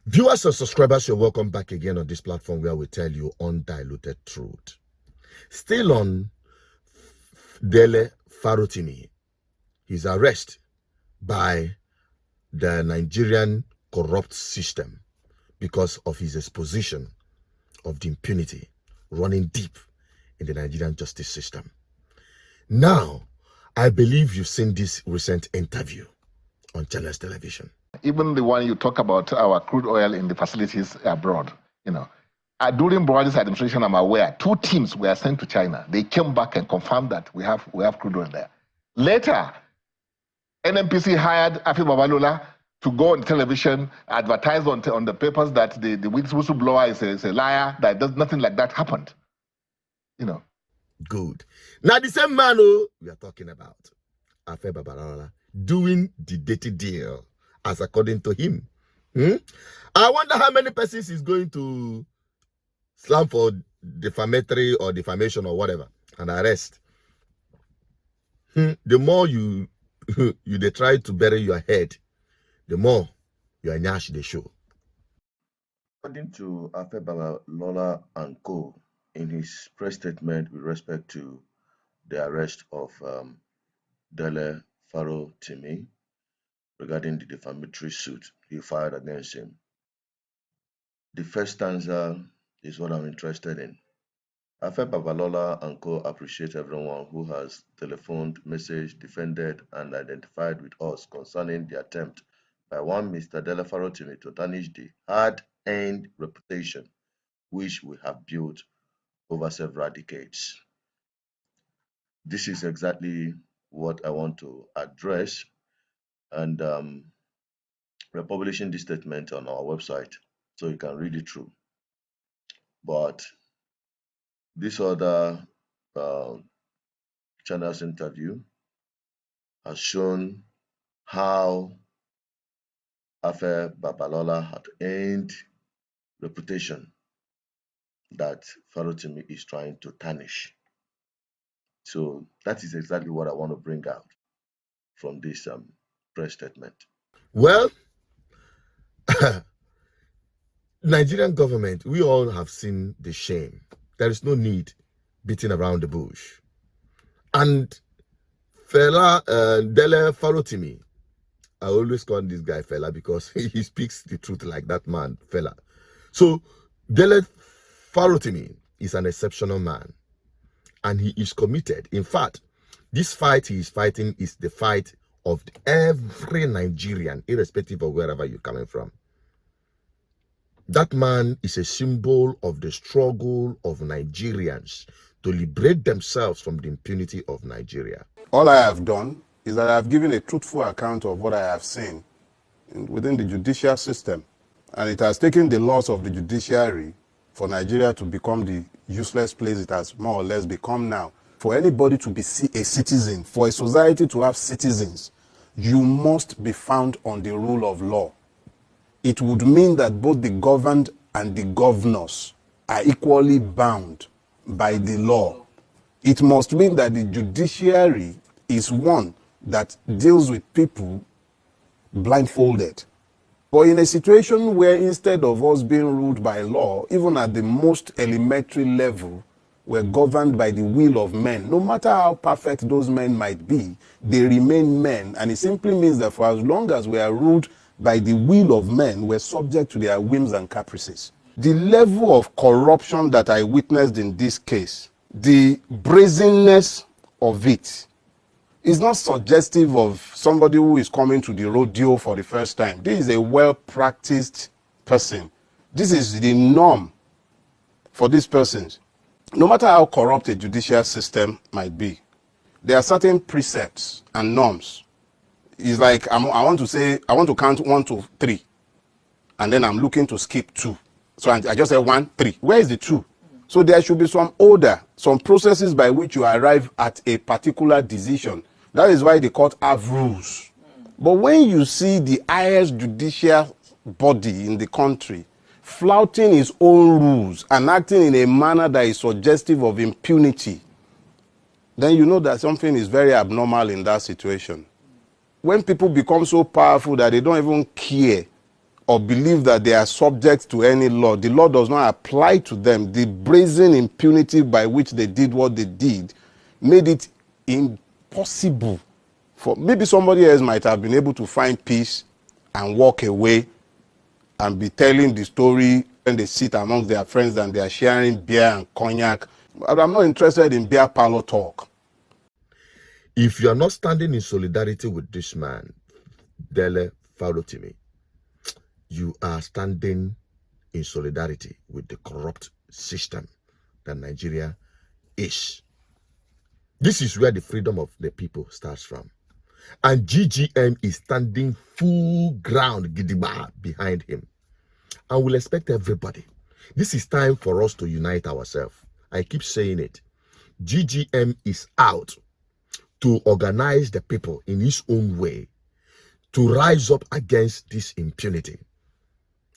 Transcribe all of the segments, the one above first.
Viewers and subscribers, you're welcome back again on this platform where we tell you undiluted truth. Still on Dele Farotimi, his arrest by the Nigerian corrupt system because of his exposition of the impunity running deep in the Nigerian justice system. Now, I believe you've seen this recent interview on Channels Television. Even the one you talk about, our crude oil in the facilities abroad, during Buhari's administration, I'm aware, 2 teams were sent to China. They came back and confirmed that we have crude oil there. Later, NNPC hired Afi Babalola to go on television, advertise on the papers that the whistleblower is a liar, that nothing like that happened. Good. Now the same man we are talking about, Afi Babalola, doing the dirty deal, as according to him. I wonder how many persons is going to slam for defamatory or defamation or whatever and arrest. The more you they try to bury your head, the more your nyash they show. According to Afi Babalola and co, in his press statement with respect to the arrest of Dele Farotimi regarding the defamatory suit he filed against him, the first stanza is what I'm interested in. Afi Babalola and co appreciate everyone who has telephoned, messaged, defended, and identified with us concerning the attempt by one Mr. Dele Farotimi to tarnish the hard-earned reputation which we have built over several decades. This is exactly what I want to address, and we're publishing this statement on our website so you can read it through. But this other channel's interview has shown how Afi Babalola had earned reputation that Farotimi is trying to tarnish. So that is exactly what I want to bring out from this press statement. Well, Nigerian government, we all have seen the shame. There is no need beating around the bush. And fella Dele Farotimi, I always call this guy fella because he speaks the truth like that man, fella. So Dele Farotimi is an exceptional man, and he is committed. In fact, this fight he is fighting is the fight of every Nigerian, irrespective of wherever you're coming from. That man is a symbol of the struggle of Nigerians to liberate themselves from the impunity of Nigeria. All I have done is that I have given a truthful account of what I have seen within the judicial system. And it has taken the loss of the judiciary for Nigeria to become the useless place it has more or less become now. For anybody to be a citizen, for a society to have citizens, you must be found on the rule of law. It would mean that both the governed and the governors are equally bound by the law. It must mean that the judiciary is one that deals with people blindfolded. But in a situation where instead of us being ruled by law, even at the most elementary level, we're governed by the will of men, no matter how perfect those men might be, they remain men. And it simply means that for as long as we are ruled by the will of men, we're subject to their whims and caprices. The level of corruption that I witnessed in this case, the brazenness of it, is not suggestive of somebody who is coming to the rodeo for the first time. This is a well-practiced person. This is the norm for these persons. No matter how corrupt a judicial system might be, there are certain precepts and norms. It's like I want to count 1 to 3, and then I'm looking to skip 2. So I just say 1, 3. Where is the 2? So there should be some order, some processes by which you arrive at a particular decision. That is why the court have rules. But when you see the highest judicial body in the country flouting its own rules and acting in a manner that is suggestive of impunity, then you know that something is very abnormal in that situation. When people become so powerful that they don't even care or believe that they are subject to any law. The law does not apply to them. The brazen impunity by which they did what they did made it impossible for maybe somebody else might have been able to find peace and walk away and be telling the story when they sit among their friends and they are sharing beer and cognac. But I'm not interested in beer parlor talk. If you are not standing in solidarity with this man, Dele Farotimi, you are standing in solidarity with the corrupt system that Nigeria is. This is where the freedom of the people starts from. And GGM is standing full ground gidigba behind him. And we'll expect everybody. This is time for us to unite ourselves. I keep saying it. GGM is out to organize the people in his own way to rise up against this impunity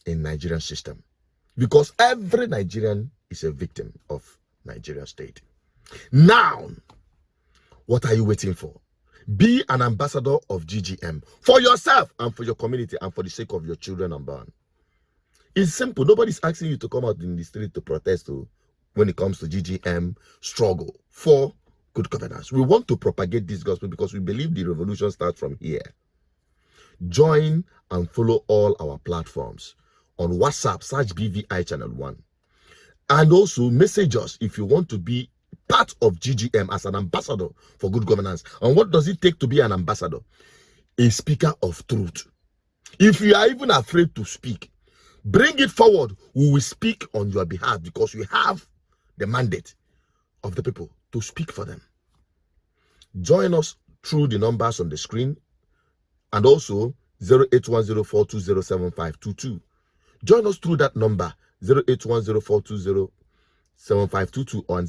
in Nigerian system. Because every Nigerian is a victim of Nigerian state. Now, what are you waiting for? Be an ambassador of GGM for yourself and for your community and for the sake of your children unborn. It's simple. Nobody's asking you to come out in the street to protest when it comes to GGM struggle for good governance. We want to propagate this gospel because we believe the revolution starts from here. Join and follow all our platforms. On WhatsApp, search BVI Channel 1. And also message us if you want to be part of GGM as an ambassador for good governance. And what does it take to be an ambassador? A speaker of truth. If you are even afraid to speak, bring it forward. We will speak on your behalf because we have the mandate of the people to speak for them. Join us through the numbers on the screen and also 0810420752. Join us through that number 0810420752 on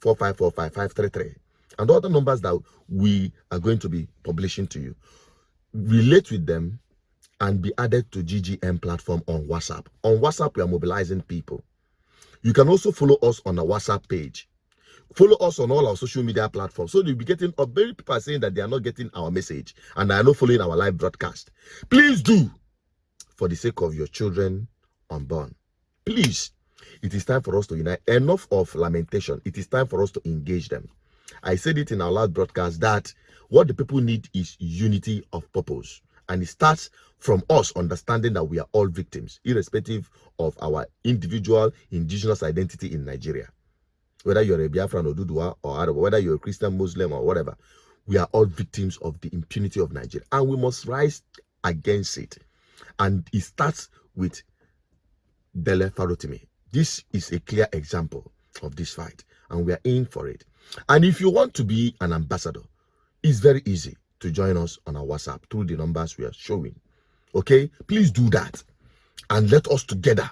081045455533 and other numbers that we are going to be publishing to you. Relate with them and be added to GGM platform on WhatsApp. On WhatsApp, we are mobilizing people. You can also follow us on our WhatsApp page. Follow us on all our social media platforms. So you'll be getting many people are saying that they are not getting our message and they are not following our live broadcast. Please do, for the sake of your children unborn. Please, it is time for us to unite. Enough of lamentation. It is time for us to engage them. I said it in our last broadcast that what the people need is unity of purpose. And it starts from us understanding that we are all victims, irrespective of our individual indigenous identity in Nigeria. Whether you're a Biafran or Dudua or Arab, whether you're a Christian, Muslim or whatever, we are all victims of the impunity of Nigeria. And we must rise against it. And it starts with Dele Farotimi. This is a clear example of this fight. And we are in for it. And if you want to be an ambassador, it's very easy to join us on our WhatsApp through the numbers we are showing. Okay? Please do that. And let us together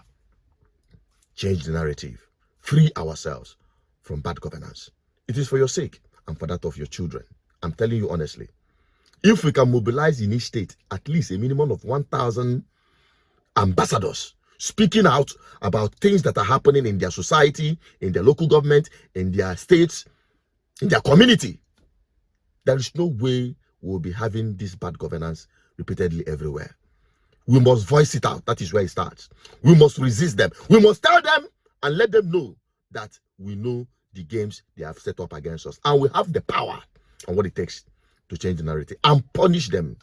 change the narrative. Free ourselves from bad governance. It is for your sake and for that of your children. I'm telling you honestly. If we can mobilize in each state at least a minimum of 1,000 ambassadors speaking out about things that are happening in their society, in their local government, in their states, in their community, there is no way we'll be having this bad governance repeatedly everywhere. We must voice it out. That is where it starts. We must resist them. We must tell them and let them know that we know the games they have set up against us. And we have the power and what it takes to change the narrative and punish them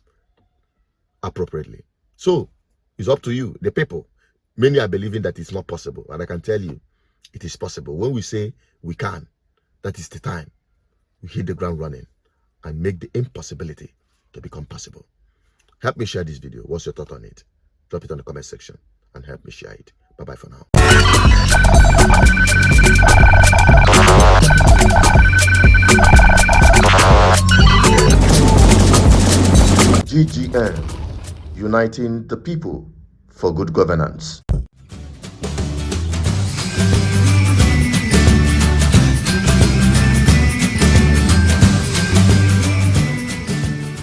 appropriately. So, it's up to you, the people. Many are believing that it's not possible. And I can tell you, it is possible. When we say we can, that is the time we hit the ground running and make the impossibility to become possible. Help me share this video. What's your thought on it? Drop it on the comment section and help me share it. Bye-bye for now. GGM, uniting the people for good governance.